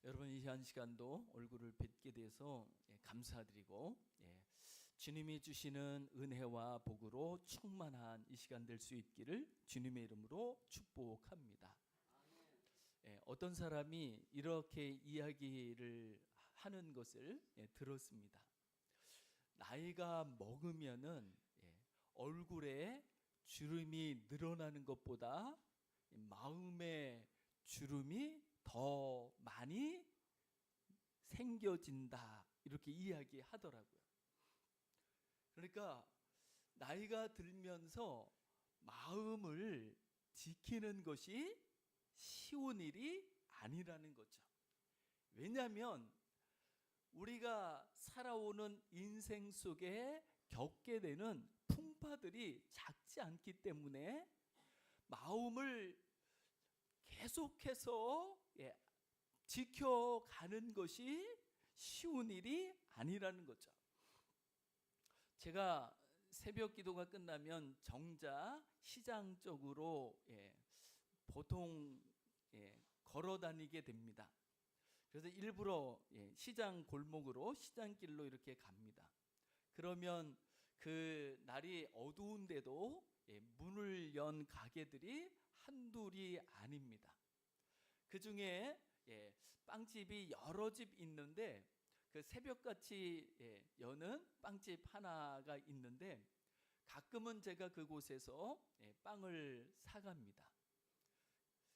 여러분, 이 한 시간도 얼굴을 뵙게 돼서 감사드리고 주님이 주시는 은혜와 복으로 충만한 이 시간 될 수 있기를 주님의 이름으로 축복합니다. 어떤 사람이 이렇게 이야기를 하는 것을 들었습니다. 나이가 먹으면은 얼굴에 주름이 늘어나는 것보다 마음의 주름이 더 많이 생겨진다, 이렇게 이야기하더라고요. 그러니까 나이가 들면서 마음을 지키는 것이 쉬운 일이 아니라는 거죠. 왜냐하면 우리가 살아오는 인생 속에 겪게 되는 풍파들이 작지 않기 때문에 마음을 계속해서 지켜가는 것이 쉬운 일이 아니라는 거죠. 제가 새벽 기도가 끝나면 정자 시장 쪽으로 보통 걸어 다니게 됩니다. 그래서 일부러 시장 골목으로, 시장길로 이렇게 갑니다. 그러면 그 날이 어두운데도 문을 연 가게들이 한둘이 아닙니다. 그 중에 빵집이 여러 집 있는데 그 새벽같이 여는 빵집 하나가 있는데 가끔은 제가 그곳에서 빵을 사갑니다.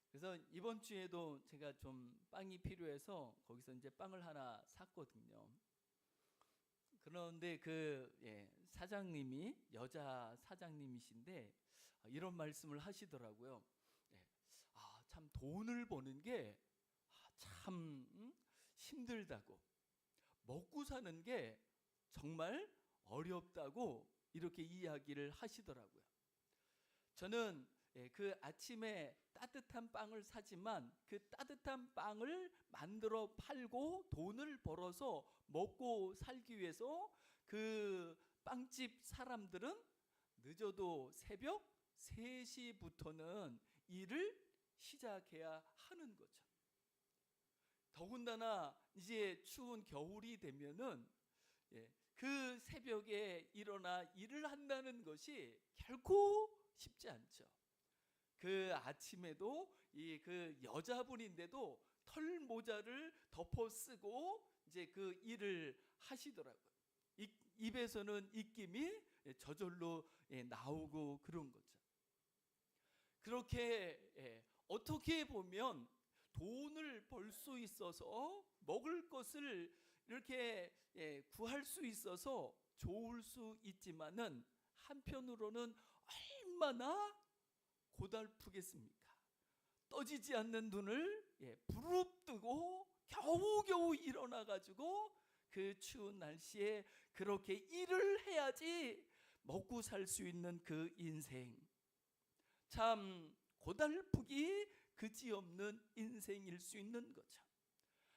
그래서 이번 주에도 제가 좀 빵이 필요해서 거기서 이제 빵을 하나 샀거든요. 그런데 그 사장님이 여자 사장님이신데 이런 말씀을 하시더라고요. 참 돈을 버는 게 참 힘들다고, 먹고 사는 게 정말 어렵다고 이렇게 이야기를 하시더라고요. 저는 그 아침에 따뜻한 빵을 사지만 그 따뜻한 빵을 만들어 팔고 돈을 벌어서 먹고 살기 위해서 그 빵집 사람들은 늦어도 새벽 3시부터는 일을 시작해야 하는 거죠. 더군다나 이제 추운 겨울이 되면은 그 새벽에 일어나 일을 한다는 것이 결코 쉽지 않죠. 그 아침에도 그 여자분인데도 털 모자를 덮어 쓰고 이제 그 일을 하시더라고요. 입에서는 입김이 저절로 나오고 그런 거죠. 그렇게 어떻게 보면 돈을 벌 수 있어서 먹을 것을 이렇게 구할 수 있어서 좋을 수 있지만은 한편으로는 얼마나 고달프겠습니까? 떠지지 않는 눈을 부릅뜨고 겨우겨우 일어나 가지고 그 추운 날씨에 그렇게 일을 해야지 먹고 살 수 있는 그 인생, 참 고달프기 그지없는 인생일 수 있는 거죠.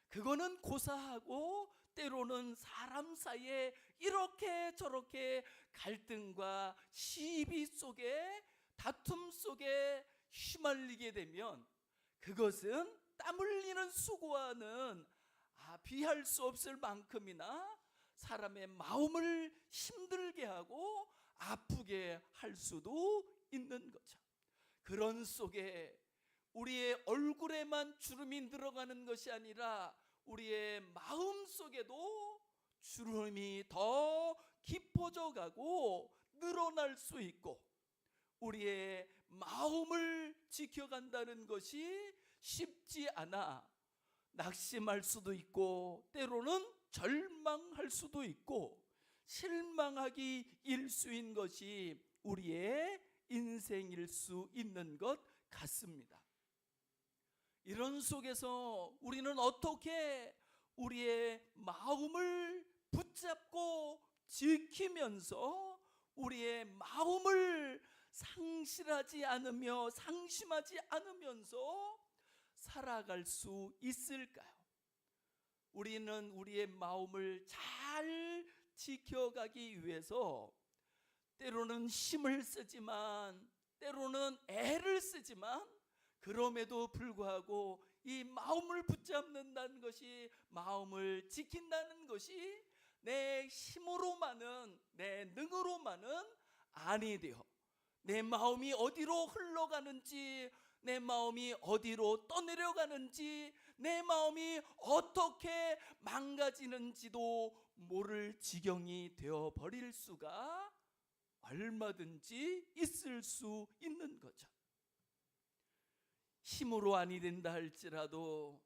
그거는 고사하고 때로는 사람 사이에 이렇게 저렇게 갈등과 시비 속에, 다툼 속에 휘말리게 되면 그것은 땀 흘리는 수고와는 비할 수 없을 만큼이나 사람의 마음을 힘들게 하고 아프게 할 수도 있는 거죠. 그런 속에 우리의 얼굴에만 주름이 들어가는 것이 아니라 우리의 마음 속에도 주름이 더 깊어져 가고 늘어날 수 있고, 우리의 마음을 지켜간다는 것이 쉽지 않아 낙심할 수도 있고 때로는 절망할 수도 있고 실망하기 일수인 것이 우리의 인생일 수 있는 것 같습니다. 이런 속에서 우리는 어떻게 우리의 마음을 붙잡고 지키면서 우리의 마음을 상실하지 않으며 상심하지 않으면서 살아갈 수 있을까요? 우리는 우리의 마음을 잘 지켜가기 위해서 때로는 힘을 쓰지만 때로는 애를 쓰지만 그럼에도 불구하고 이 마음을 붙잡는다는 것이, 마음을 지킨다는 것이 내 힘으로만은, 내 능으로만은 아니 돼요. 내 마음이 어디로 흘러가는지, 내 마음이 어디로 떠내려가는지, 내 마음이 어떻게 망가지는지도 모를 지경이 되어 버릴 수가 얼마든지 있을 수 있는 거죠. 힘으로 아니 된다 할지라도,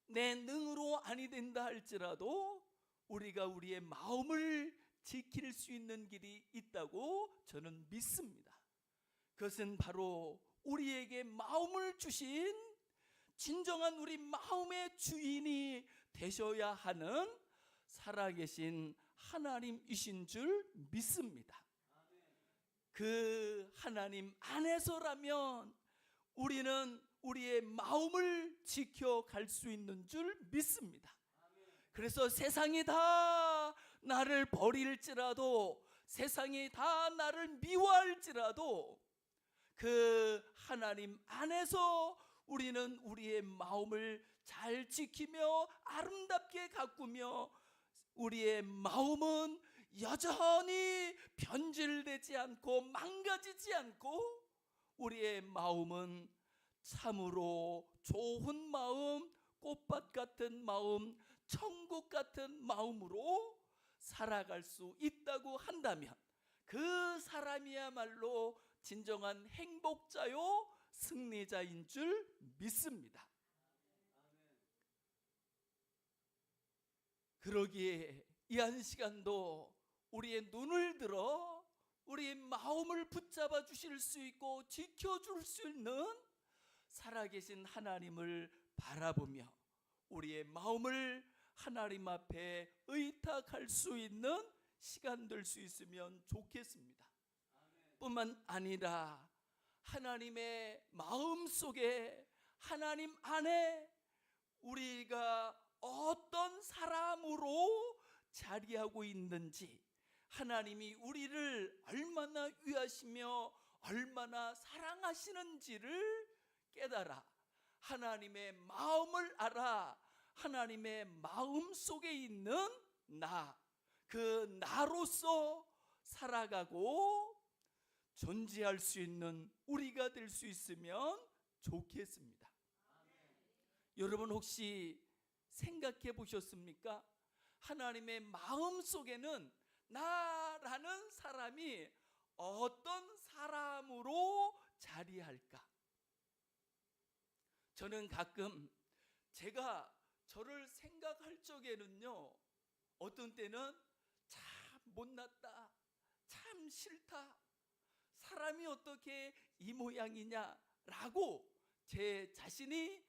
내 능으로 아니 된다 할지라도 우리가 우리의 마음을 지킬 수 있는 길이 있다고 저는 믿습니다. 그것은 바로 우리에게 마음을 주신 진정한 우리 마음의 주인이 되셔야 하는 살아계신 하나님이신 줄 믿습니다. 그 하나님 안에서라면 우리는 우리의 마음을 지켜갈 수 있는 줄 믿습니다. 그래서 세상이 다 나를 버릴지라도, 세상이 다 나를 미워할지라도 그 하나님 안에서 우리는 우리의 마음을 잘 지키며 아름답게 가꾸며, 우리의 마음은 여전히 변질되지 않고 망가지지 않고, 우리의 마음은 참으로 좋은 마음, 꽃밭 같은 마음, 천국 같은 마음으로 살아갈 수 있다고 한다면 그 사람이야말로 진정한 행복자요 승리자인 줄 믿습니다. 그러기에 이 한 시간도 우리의 눈을 들어 우리의 마음을 붙잡아 주실 수 있고 지켜줄 수 있는 살아계신 하나님을 바라보며 우리의 마음을 하나님 앞에 의탁할 수 있는 시간 될 수 있으면 좋겠습니다. 뿐만 아니라 하나님의 마음 속에, 하나님 안에 우리가 어떤 사람으로 자리하고 있는지, 하나님이 우리를 얼마나 위하시며 얼마나 사랑하시는지를 깨달아 하나님의 마음을 알아 하나님의 마음 속에 있는 나, 그 나로서 살아가고 존재할 수 있는 우리가 될 수 있으면 좋겠습니다. 여러분 혹시 생각해 보셨습니까? 하나님의 마음 속에는 나라는 사람이 어떤 사람으로 자리할까? 저는 가끔 제가 저를 생각할 적에는요, 어떤 때는 참 못났다, 참 싫다, 사람이 어떻게 이 모양이냐라고 제 자신을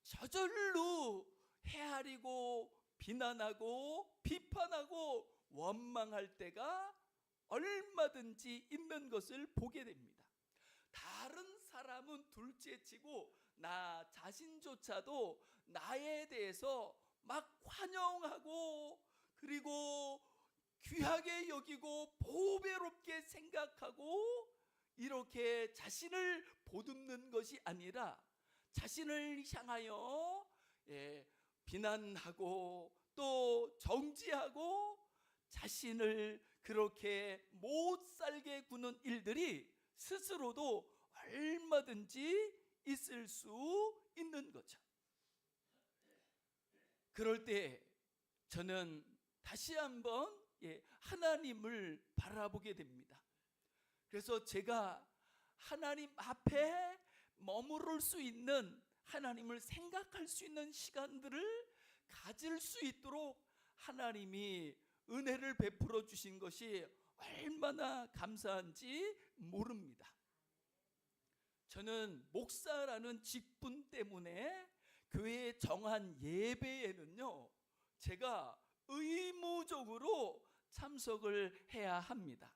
저절로 헤아리고 비난하고 비판하고 원망할 때가 얼마든지 있는 것을 보게 됩니다. 다른 사람은 둘째치고 나 자신조차도 나에 대해서 막 환영하고, 그리고 귀하게 여기고 보배롭게 생각하고, 이렇게 자신을 보듬는 것이 아니라 자신을 향하여 비난하고 또 정죄하고 자신을 그렇게 못 살게 구는 일들이 스스로도 얼마든지 있을 수 있는 거죠. 그럴 때 저는 다시 한번 하나님을 바라보게 됩니다. 그래서 제가 하나님 앞에 머무를 수 있는, 하나님을 생각할 수 있는 시간들을 가질 수 있도록 하나님이 은혜를 베풀어 주신 것이 얼마나 감사한지 모릅니다. 저는 목사라는 직분 때문에 교회에 정한 예배에는요, 제가 의무적으로 참석을 해야 합니다.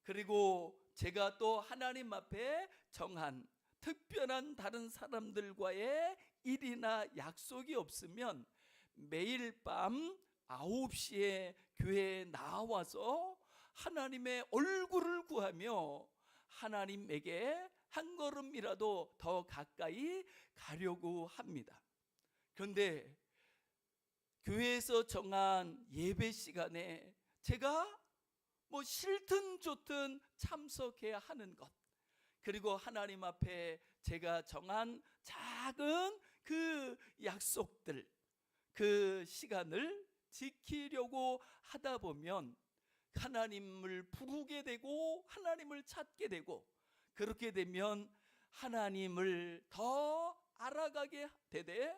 그리고 제가 또 하나님 앞에 정한 특별한 다른 사람들과의 일이나 약속이 없으면 매일 밤 9시에 교회에 나와서 하나님의 얼굴을 구하며 하나님에게 한 걸음이라도 더 가까이 가려고 합니다. 그런데 교회에서 정한 예배 시간에 제가 싫든 좋든 참석해야 하는 것, 그리고 하나님 앞에 제가 정한 작은 그 약속들, 그 시간을 지키려고 하다 보면 하나님을 부르게 되고 하나님을 찾게 되고, 그렇게 되면 하나님을 더 알아가게 되되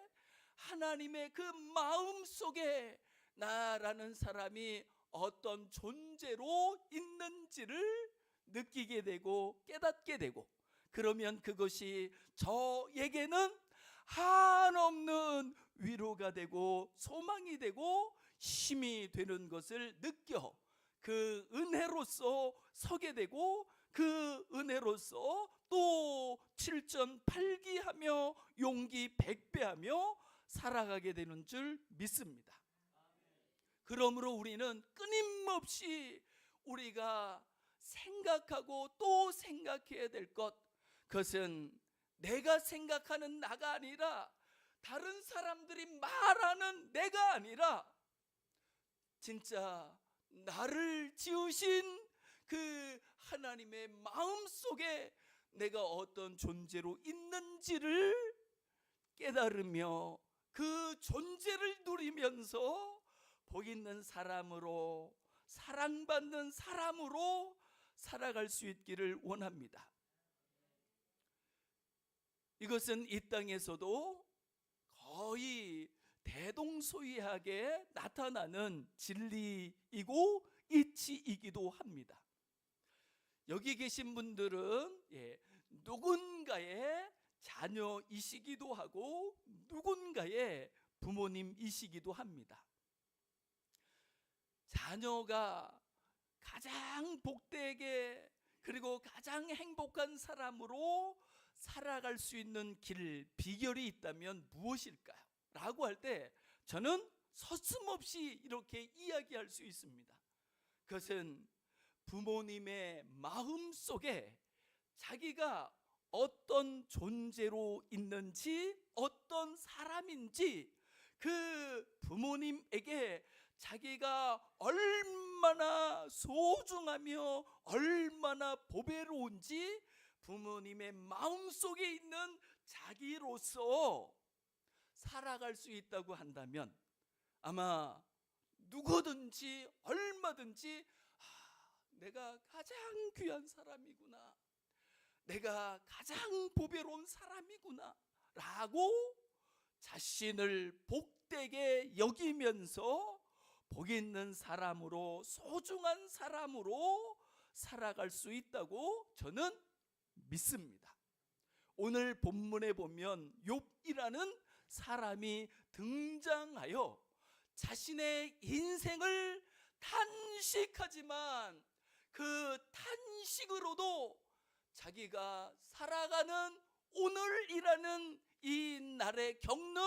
하나님의 그 마음 속에 나라는 사람이 어떤 존재로 있는지를 느끼게 되고 깨닫게 되고, 그러면 그것이 저에게는 한없는 위로가 되고 소망이 되고 힘이 되는 것을 느껴 그 은혜로서 서게 되고, 그 은혜로서 또 7전 8기하며 용기 100배하며 살아가게 되는 줄 믿습니다. 그러므로 우리는 끊임없이 우리가 생각하고 또 생각해야 될 것, 그것은 내가 생각하는 나가 아니라 다른 사람들이 말하는 내가 아니라 진짜 나를 지으신 그 하나님의 마음 속에 내가 어떤 존재로 있는지를 깨달으며 그 존재를 누리면서 복 있는 사람으로, 사랑받는 사람으로 살아갈 수 있기를 원합니다. 이것은 이 땅에서도 거의 대동소이하게 나타나는 진리이고 이치이기도 합니다. 여기 계신 분들은 누군가의 자녀이시기도 하고 누군가의 부모님이시기도 합니다. 자녀가 가장 복되게 그리고 가장 행복한 사람으로 살아갈 수 있는 길, 비결이 있다면 무엇일까요? 라고 할 때 저는 서슴없이 이렇게 이야기할 수 있습니다. 그것은 부모님의 마음 속에 자기가 어떤 존재로 있는지, 어떤 사람인지, 그 부모님에게 자기가 얼마나 소중하며 얼마나 보배로운지 부모님의 마음속에 있는 자기로서 살아갈 수 있다고 한다면 아마 누구든지 얼마든지 내가 가장 귀한 사람이구나, 내가 가장 보배로운 사람이구나 라고 자신을 복되게 여기면서 복 있는 사람으로, 소중한 사람으로 살아갈 수 있다고 저는 믿습니다. 오늘 본문에 보면 욥이라는 사람이 등장하여 자신의 인생을 탄식하지만 그 탄식으로도 자기가 살아가는 오늘이라는 이 날에 겪는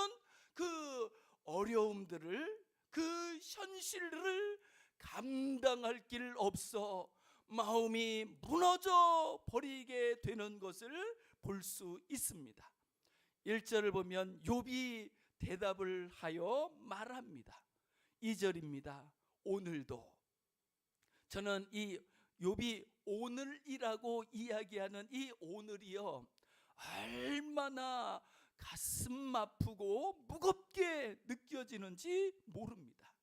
그 어려움들을, 그 현실을 감당할 길 없어 마음이 무너져 버리게 되는 것을 볼 수 있습니다. 1절을 보면 욥이 대답을 하여 말합니다. 2절입니다. 오늘도. 저는 이 욥이 오늘이라고 이야기하는 이 오늘이요, 얼마나 가슴 아프고 무겁게 느껴지는지 모릅니다.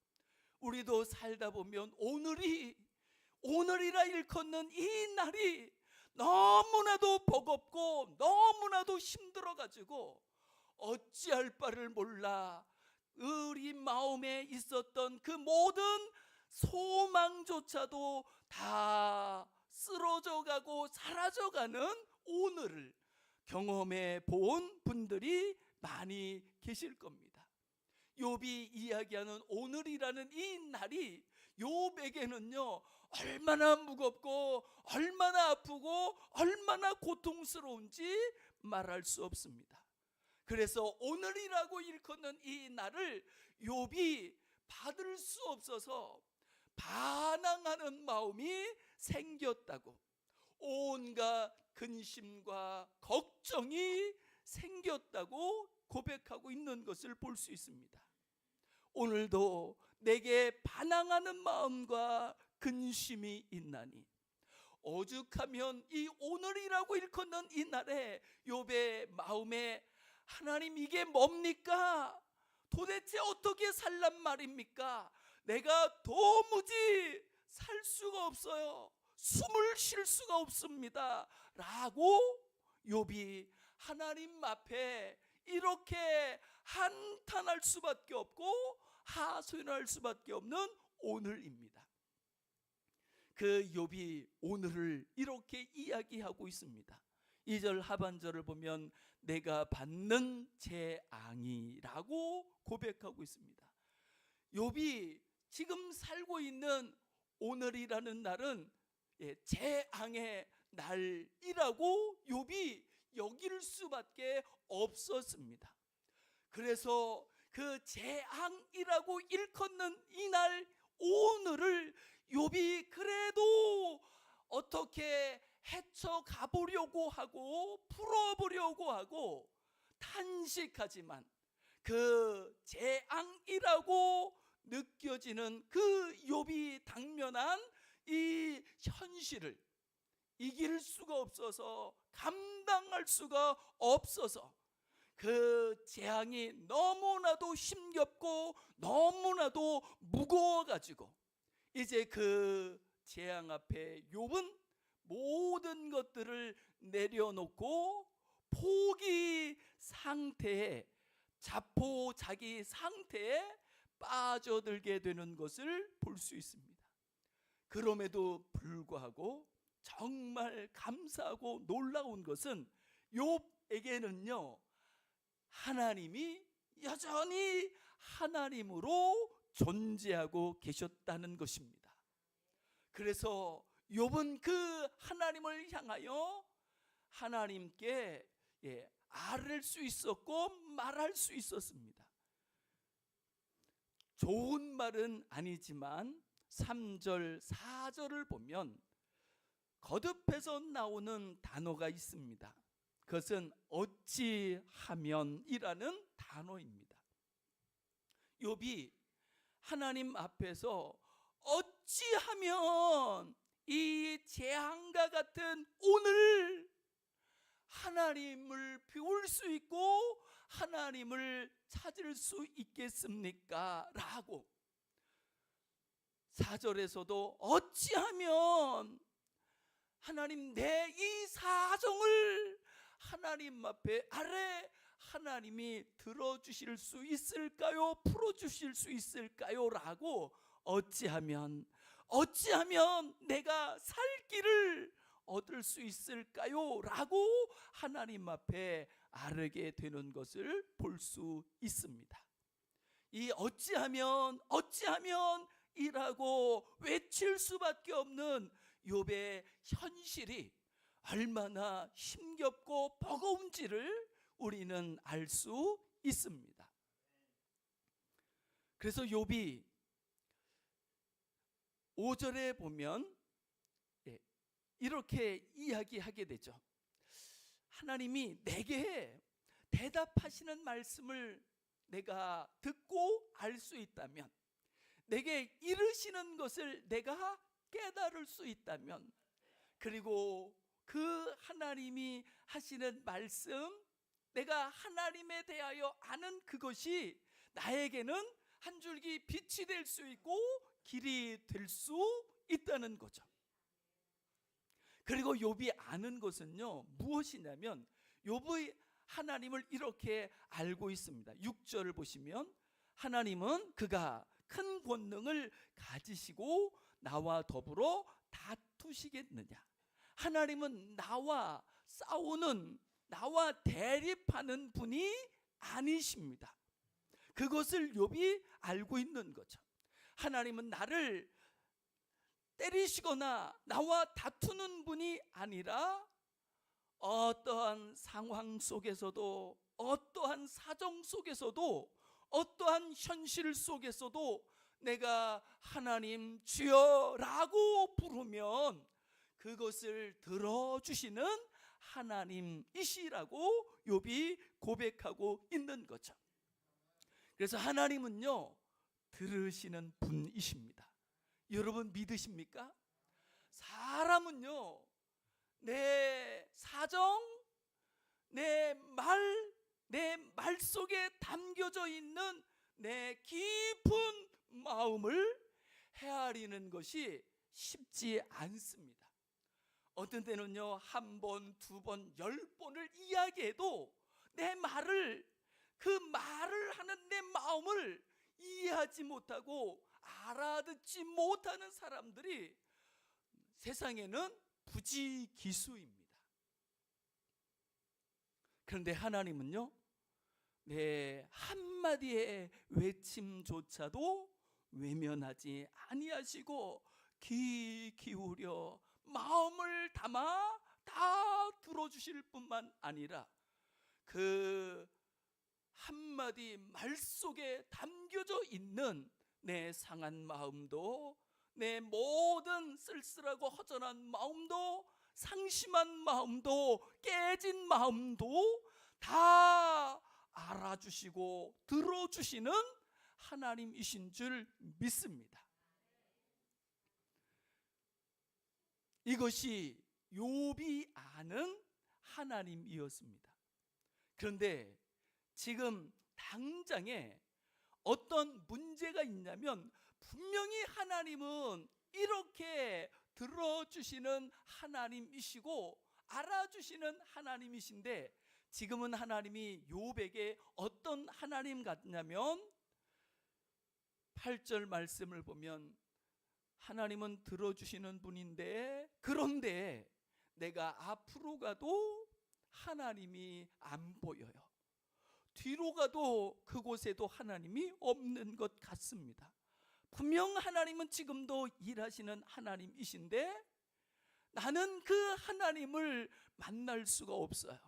우리도 살다 보면 오늘이라 일컫는 이 날이 너무나도 버겁고 너무나도 힘들어가지고 어찌할 바를 몰라 우리 마음에 있었던 그 모든 소망조차도 다 쓰러져가고 사라져가는 오늘을 경험해 본 분들이 많이 계실 겁니다. 욥이 이야기하는 오늘이라는 이 날이 욥에게는요 얼마나 무겁고 얼마나 아프고 얼마나 고통스러운지 말할 수 없습니다. 그래서 오늘이라고 일컫는 이 날을 욥이 받을 수 없어서 반항하는 마음이 생겼다고, 온갖 근심과 걱정이 생겼다고 고백하고 있는 것을 볼 수 있습니다. 오늘도 내게 반항하는 마음과 근심이 있나니 오죽하면 이 오늘이라고 일컫는 이 날에 욥의 마음에 하나님 이게 뭡니까? 도대체 어떻게 살란 말입니까? 내가 도무지 살 수가 없어요. 숨을 쉴 수가 없습니다 라고 욥이 하나님 앞에 이렇게 한탄할 수밖에 없고 하소연할 수밖에 없는 오늘입니다. 그 욥이 오늘을 이렇게 이야기하고 있습니다. 2절 하반절을 보면 내가 받는 재앙이라고 고백하고 있습니다. 욥이 지금 살고 있는 오늘이라는 날은 재앙의 날이라고 욥이 여길 수밖에 없었습니다. 그래서 그 재앙이라고 일컫는 이날 오늘을 욥이 그래도 어떻게 헤쳐가 보려고 하고 풀어보려고 하고 탄식하지만 그 재앙이라고 느껴지는 그 욥이 당면한 이 현실을 이길 수가 없어서 감당할 수가 없어서 그 재앙이 너무나도 힘겹고 너무나도 무거워가지고 이제 그 재앙 앞에 욥은 모든 것들을 내려놓고 포기 상태에 자포자기 상태에 빠져들게 되는 것을 볼 수 있습니다. 그럼에도 불구하고 정말 감사하고 놀라운 것은 욥에게는요 하나님이 여전히 하나님으로 존재하고 계셨다는 것입니다. 그래서 욥은 그 하나님을 향하여 하나님께 아뢰 수 있었고 말할 수 있었습니다. 좋은 말은 아니지만 3절 4절을 보면 거듭해서 나오는 단어가 있습니다. 그것은 어찌하면이라는 단어입니다. 욥이 하나님 앞에서 어찌하면 이 재앙과 같은 오늘 하나님을 배울 수 있고 하나님을 찾을 수 있겠습니까? 라고 4절에서도 어찌하면 하나님 내 이 사정을 하나님 앞에 아래 하나님이 들어주실 수 있을까요? 풀어주실 수 있을까요? 라고 어찌하면 내가 살 길을 얻을 수 있을까요? 라고 하나님 앞에 아뢰게 되는 것을 볼 수 있습니다. 이 어찌하면 이라고 외칠 수밖에 없는 욥의 현실이 얼마나 힘겹고 버거운지를 우리는 알 수 있습니다. 그래서 욥이 5절에 보면 이렇게 이야기하게 되죠. 하나님이 내게 대답하시는 말씀을 내가 듣고 알 수 있다면, 내게 이르시는 것을 내가 깨달을 수 있다면, 그리고 그 하나님이 하시는 말씀, 내가 하나님에 대하여 아는 그것이 나에게는 한 줄기 빛이 될 수 있고 길이 될 수 있다는 거죠. 그리고 욥이 아는 것은요 무엇이냐면, 욥이 하나님을 이렇게 알고 있습니다. 6절을 보시면 하나님은 그가 큰 권능을 가지시고 나와 더불어 다투시겠느냐. 하나님은 나와 싸우는, 나와 대립하는 분이 아니십니다. 그것을 욥이 알고 있는 거죠. 하나님은 나를 때리시거나 나와 다투는 분이 아니라 어떠한 상황 속에서도, 어떠한 사정 속에서도, 어떠한 현실 속에서도 내가 하나님 주여라고 부르면 그것을 들어주시는 하나님이시라고 욥이 고백하고 있는 거죠. 그래서 하나님은요, 들으시는 분이십니다. 여러분 믿으십니까? 사람은요, 내 사정, 내 말 속에 담겨져 있는 내 깊은 마음을 헤아리는 것이 쉽지 않습니다. 어떤 때는요, 한 번, 두 번, 10번을 이야기해도 그 말을 하는 내 마음을 이해하지 못하고 알아듣지 못하는 사람들이 세상에는 부지기수입니다. 그런데 하나님은요, 내 한마디의 외침조차도 외면하지 아니하시고 귀 기울여 마음을 담아 다 들어주실 뿐만 아니라 그 한마디 말 속에 담겨져 있는 내 상한 마음도, 내 모든 쓸쓸하고 허전한 마음도, 상심한 마음도, 깨진 마음도 다 알아주시고 들어주시는 하나님이신 줄 믿습니다. 이것이 욥이 아는 하나님이었습니다. 그런데 지금 당장에 어떤 문제가 있냐면, 분명히 하나님은 이렇게 들어주시는 하나님이시고 알아주시는 하나님이신데, 지금은 하나님이 욥에게 어떤 하나님 같냐면, 8절 말씀을 보면 하나님은 들어주시는 분인데, 그런데 내가 앞으로 가도 하나님이 안 보여요. 뒤로 가도 그곳에도 하나님이 없는 것 같습니다. 분명 하나님은 지금도 일하시는 하나님이신데 나는 그 하나님을 만날 수가 없어요.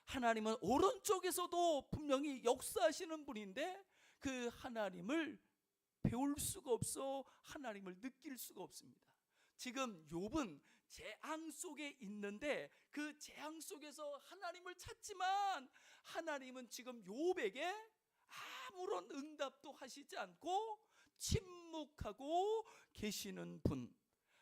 하나님은 오른쪽에서도 분명히 역사하시는 분인데 그 하나님을 배울 수가 없어 하나님을 느낄 수가 없습니다. 지금 욥은 재앙 속에 있는데 그 재앙 속에서 하나님을 찾지만 하나님은 지금 욥에게 아무런 응답도 하시지 않고 침묵하고 계시는 분,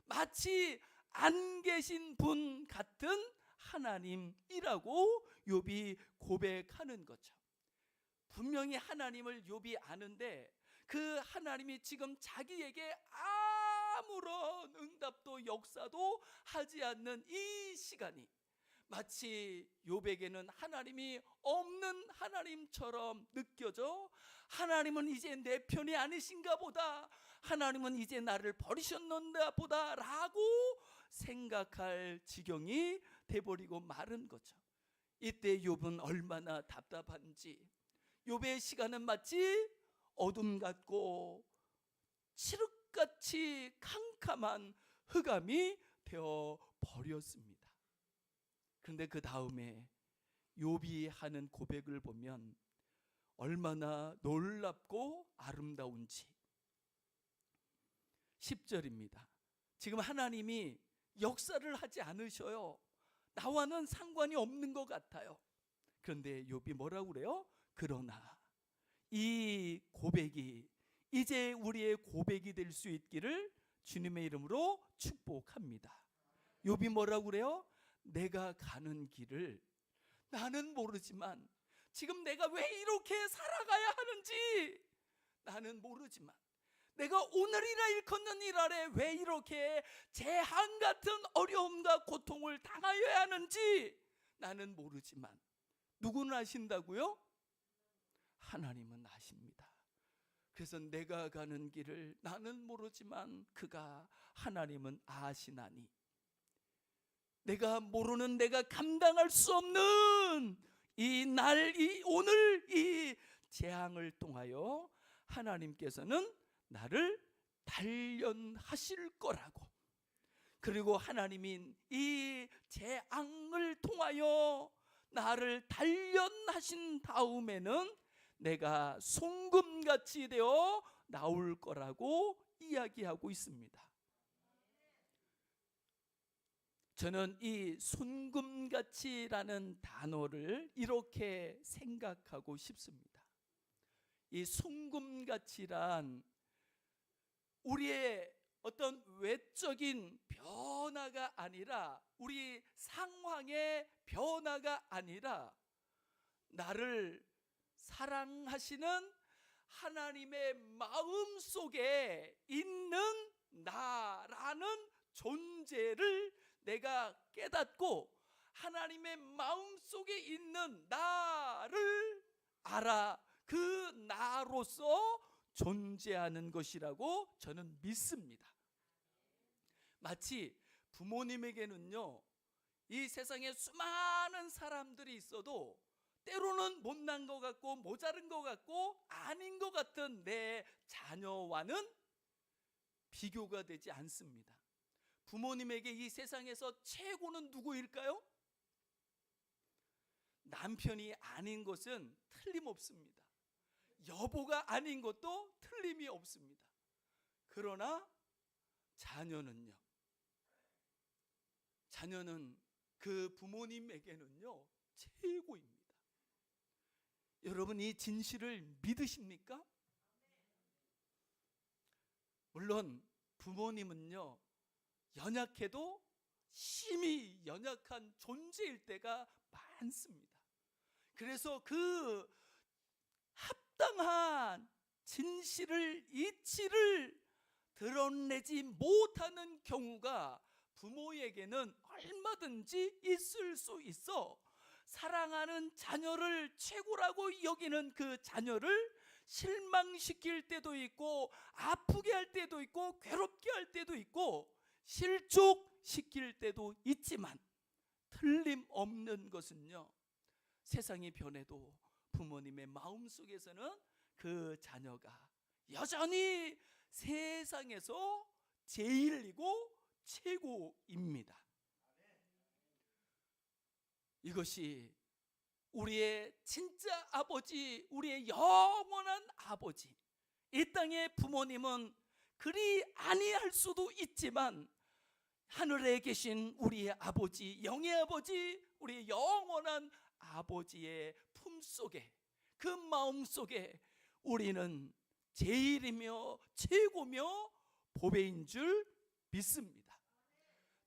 마치 안 계신 분 같은 하나님이라고 욥이 고백하는 거죠. 분명히 하나님을 욥이 아는데 그 하나님이 지금 자기에게 아무런 응답도 역사도 하지 않는 이 시간이 마치 욥에게는 하나님이 없는 하나님처럼 느껴져, 하나님은 이제 내 편이 아니신가 보다, 하나님은 이제 나를 버리셨는가 보다 라고 생각할 지경이 돼버리고 마른 거죠. 이때 욥은 얼마나 답답한지, 욥의 시간은 마치 어둠 같고 칠흑같이 캄캄한 흑암이 되어 버렸습니다. 그런데 그 다음에 욥이 하는 고백을 보면 얼마나 놀랍고 아름다운지. 10절입니다. 지금 하나님이 역사를 하지 않으셔요. 나와는 상관이 없는 것 같아요. 그런데 욥이 뭐라고 그래요? 그러나 이 고백이 이제 우리의 고백이 될 수 있기를 주님의 이름으로 축복합니다. 욥이 뭐라고 그래요? 내가 가는 길을 나는 모르지만, 지금 내가 왜 이렇게 살아가야 하는지 나는 모르지만, 내가 오늘이라 일컫는 일 아래 왜 이렇게 재앙 같은 어려움과 고통을 당하여야 하는지 나는 모르지만 누구는 아신다고요? 하나님은 아십니다. 그래서 내가 가는 길을 나는 모르지만 그가 하나님은 아시나니, 내가 모르는, 내가 감당할 수 없는 이 날, 이 오늘 이 재앙을 통하여 하나님께서는 나를 단련하실 거라고, 그리고 하나님이 이 재앙을 통하여 나를 단련하신 다음에는 내가 송금같이 되어 나올 거라고 이야기하고 있습니다. 저는 이 순금같이라는 단어를 이렇게 생각하고 싶습니다. 이 순금같이란 우리의 어떤 외적인 변화가 아니라, 우리 상황의 변화가 아니라 나를 사랑하시는 하나님의 마음 속에 있는 나라는 존재를 내가 깨닫고 하나님의 마음 속에 있는 나를 알아 그 나로서 존재하는 것이라고 저는 믿습니다. 마치 부모님에게는요, 이 세상에 수많은 사람들이 있어도 때로는 못난 것 같고 모자른 것 같고 아닌 것 같은 내 자녀와는 비교가 되지 않습니다. 부모님에게 이 세상에서 최고는 누구일까요? 남편이 아닌 것은 틀림없습니다. 여보가 아닌 것도 틀림이 없습니다. 그러나 자녀는요, 자녀는 그 부모님에게는요 최고입니다. 여러분, 이 진실을 믿으십니까? 물론 부모님은요 연약해도 심히 연약한 존재일 때가 많습니다. 그래서 그 합당한 진실을, 이치를 드러내지 못하는 경우가 부모에게는 얼마든지 있을 수 있어 사랑하는 자녀를 최고라고 여기는 그 자녀를 실망시킬 때도 있고, 아프게 할 때도 있고, 괴롭게 할 때도 있고, 실족시킬 때도 있지만 틀림없는 것은요, 세상이 변해도 부모님의 마음속에서는 그 자녀가 여전히 세상에서 제일이고 최고입니다. 이것이 우리의 진짜 아버지, 우리의 영원한 아버지, 이 땅의 부모님은 그리 아니할 수도 있지만 하늘에 계신 우리의 아버지, 영의 아버지, 우리의 영원한 아버지의 품속에, 그 마음속에 우리는 제일이며 최고며 보배인 줄 믿습니다.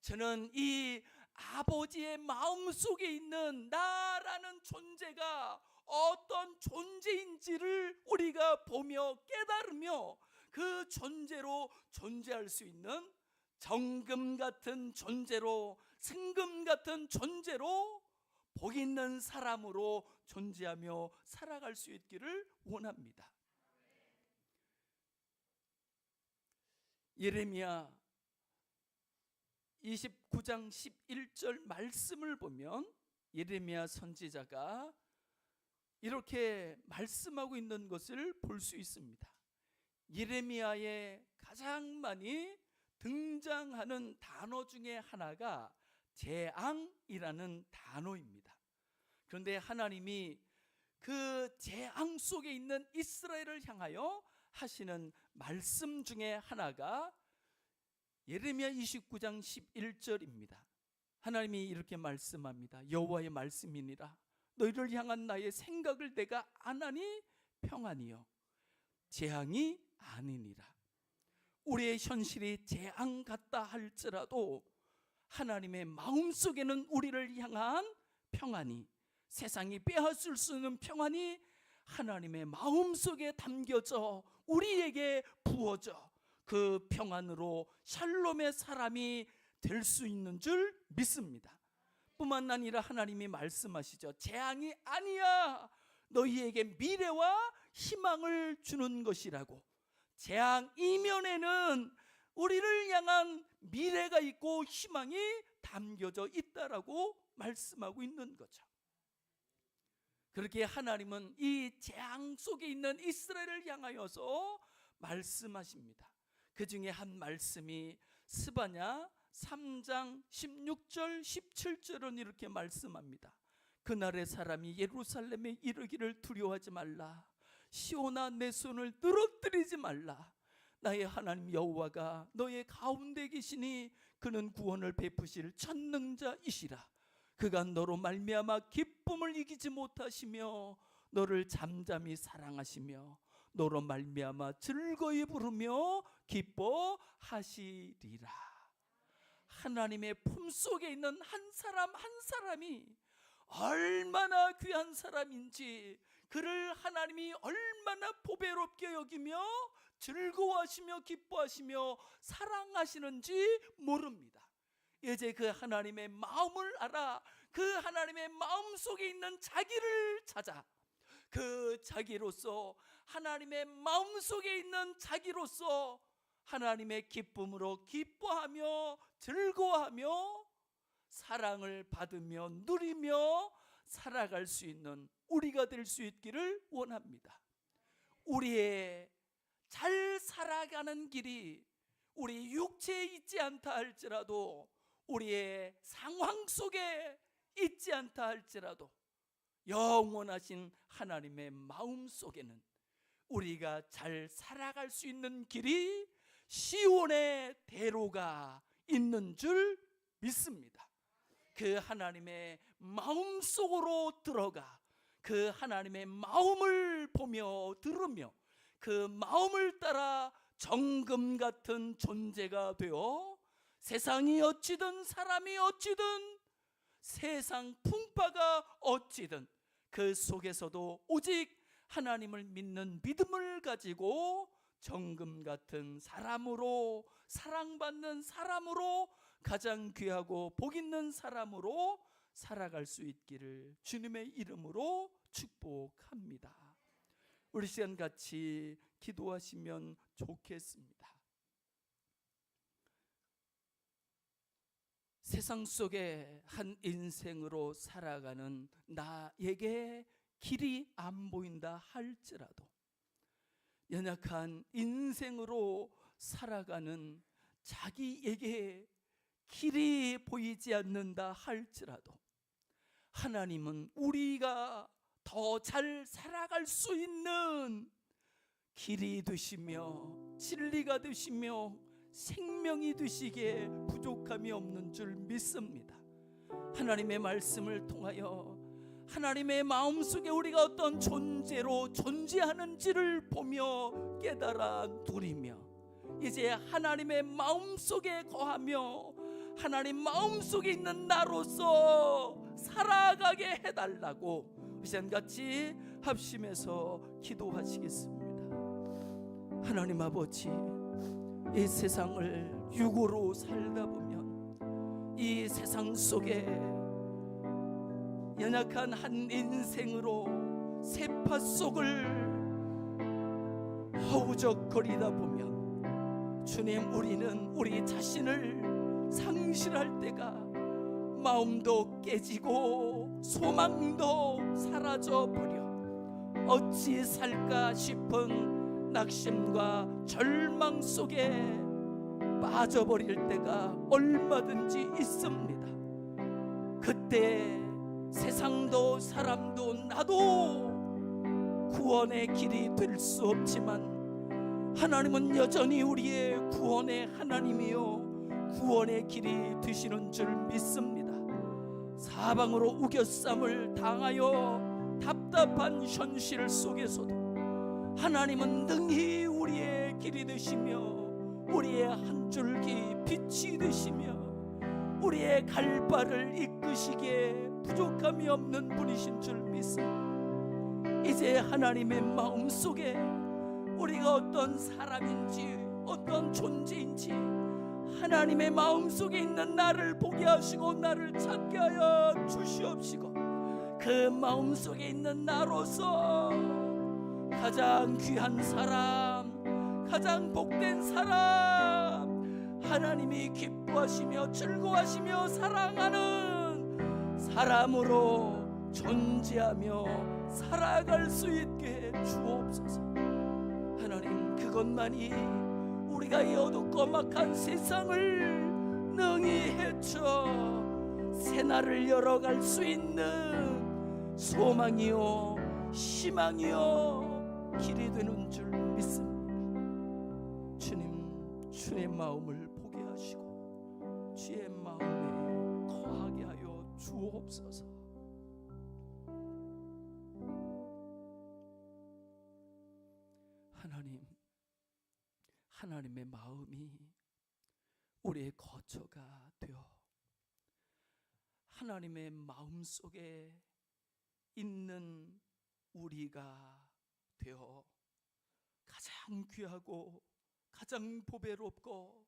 저는 이 아버지의 마음속에 있는 나라는 존재가 어떤 존재인지를 우리가 보며 깨달으며 그 존재로 존재할 수 있는 정금 같은 존재로, 승금 같은 존재로, 복 있는 사람으로 존재하며 살아갈 수 있기를 원합니다. 예레미야 29장 11절 말씀을 보면 예레미야 선지자가 이렇게 말씀하고 있는 것을 볼 수 있습니다. 예레미야에 가장 많이 등장하는 단어 중에 하나가 재앙이라는 단어입니다. 그런데 하나님이 그 재앙 속에 있는 이스라엘을 향하여 하시는 말씀 중에 하나가 예레미야 29장 11절입니다. 하나님이 이렇게 말씀합니다. 여호와의 말씀이니라. 너희를 향한 나의 생각을 내가 아나니 평안이요 재앙이 아니니라. 우리의 현실이 재앙 같다 할지라도 하나님의 마음속에는 우리를 향한 평안이, 세상이 빼앗을 수 없는 평안이 하나님의 마음속에 담겨져 우리에게 부어져 그 평안으로 샬롬의 사람이 될 수 있는 줄 믿습니다. 뿐만 아니라 하나님이 말씀하시죠. 재앙이 아니야, 너희에게 미래와 희망을 주는 것이라고. 재앙 이면에는 우리를 향한 미래가 있고 희망이 담겨져 있다라고 말씀하고 있는 거죠. 그렇게 하나님은 이 재앙 속에 있는 이스라엘을 향하여서 말씀하십니다. 그 중에 한 말씀이 스바냐 3장 16절 17절은 이렇게 말씀합니다. 그날의 사람이 예루살렘에 이르기를 두려워하지 말라. 시온아 내 손을 늘어뜨리지 말라. 나의 하나님 여호와가 너의 가운데 계시니 그는 구원을 베푸실 전능자이시라. 그가 너로 말미암아 기쁨을 이기지 못하시며 너를 잠잠히 사랑하시며 너로 말미암아 즐거이 부르며 기뻐하시리라. 하나님의 품속에 있는 한 사람 한 사람이 얼마나 귀한 사람인지, 그를 하나님이 얼마나 보배롭게 여기며 즐거워하시며 기뻐하시며 사랑하시는지 모릅니다. 이제 그 하나님의 마음을 알아 그 하나님의 마음 속에 있는 자기를 찾아 그 자기로서, 하나님의 마음 속에 있는 자기로서 하나님의 기쁨으로 기뻐하며 즐거워하며 사랑을 받으며 누리며 살아갈 수 있는 우리가 될 수 있기를 원합니다. 우리의 잘 살아가는 길이 우리 육체에 있지 않다 할지라도, 우리의 상황 속에 있지 않다 할지라도 영원하신 하나님의 마음 속에는 우리가 잘 살아갈 수 있는 길이 시온의 대로가 있는 줄 믿습니다. 그 하나님의 마음 속으로 들어가 그 하나님의 마음을 보며 들으며 그 마음을 따라 정금 같은 존재가 되어 세상이 어찌든 사람이 어찌든 세상 풍파가 어찌든 그 속에서도 오직 하나님을 믿는 믿음을 가지고 정금 같은 사람으로, 사랑받는 사람으로, 가장 귀하고 복 있는 사람으로 살아갈 수 있기를 주님의 이름으로 축복합니다. 우리 시간 같이 기도하시면 좋겠습니다. 세상 속에 한 인생으로 살아가는 나에게 길이 안 보인다 할지라도, 연약한 인생으로 살아가는 자기에게 길이 보이지 않는다 할지라도, 하나님은 우리가 더 잘 살아갈 수 있는 길이 되시며 진리가 되시며 생명이 되시기에 부족함이 없는 줄 믿습니다. 하나님의 말씀을 통하여 하나님의 마음속에 우리가 어떤 존재로 존재하는지를 보며 깨달아 누리며 이제 하나님의 마음속에 거하며 하나님 마음속에 있는 나로서 살아가게 해달라고 이 시간 같이 합심해서 기도하시겠습니다. 하나님 아버지, 이 세상을 육으로 살다 보면 이 세상 속에 연약한 한 인생으로 세파 속을 허우적거리다 보면 주님, 우리는 우리 자신을 상실할 때가 마음도 깨지고 소망도 사라져 버려 어찌 살까 싶은 낙심과 절망 속에 빠져버릴 때가 얼마든지 있습니다. 그때 세상도 사람도 나도 구원의 길이 될 수 없지만 하나님은 여전히 우리의 구원의 하나님이요 구원의 길이 되시는 줄 믿습니다. 사방으로 우겨쌈을 당하여 답답한 현실 속에서도 하나님은 능히 우리의 길이 되시며 우리의 한 줄기 빛이 되시며 우리의 갈 바를 이끄시기에 부족함이 없는 분이신 줄 믿습니다. 이제 하나님의 마음속에 우리가 어떤 사람인지 어떤 존재인지 하나님의 마음속에 있는 나를 보게 하시고 나를 찾게 하여 주시옵시고, 그 마음속에 있는 나로서 가장 귀한 사람, 가장 복된 사람, 하나님이 기뻐하시며 즐거워하시며 사랑하는 사람으로 존재하며 살아갈 수 있게 주옵소서. 하나님, 그것만이 우리가 이 어둡고 막한 세상을 능히 헤쳐 새날을 열어갈 수 있는 소망이요 희망이요 길이 되는 줄 믿습니다. 주님, 주의 마음을 보게 하시고 주의 마음에 거하게 하여 주옵소서. 하나님의 마음이 우리의 거처가 되어 하나님의 마음 속에 있는 우리가 되어 가장 귀하고 가장 보배롭고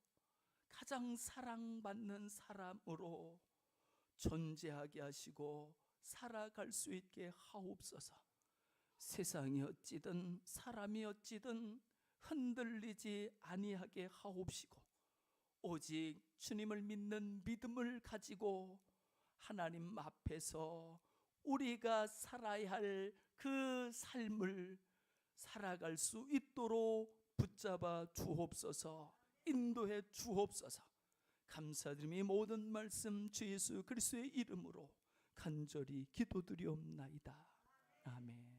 가장 사랑받는 사람으로 존재하게 하시고 살아갈 수 있게 하옵소서. 세상이 어찌든 사람이 어찌든 흔들리지 아니하게 하옵시고 오직 주님을 믿는 믿음을 가지고 하나님 앞에서 우리가 살아야 할 그 삶을 살아갈 수 있도록 붙잡아 주옵소서. 인도해 주옵소서. 감사드리며 모든 말씀 주 예수 그리스도의 이름으로 간절히 기도드리옵나이다. 아멘.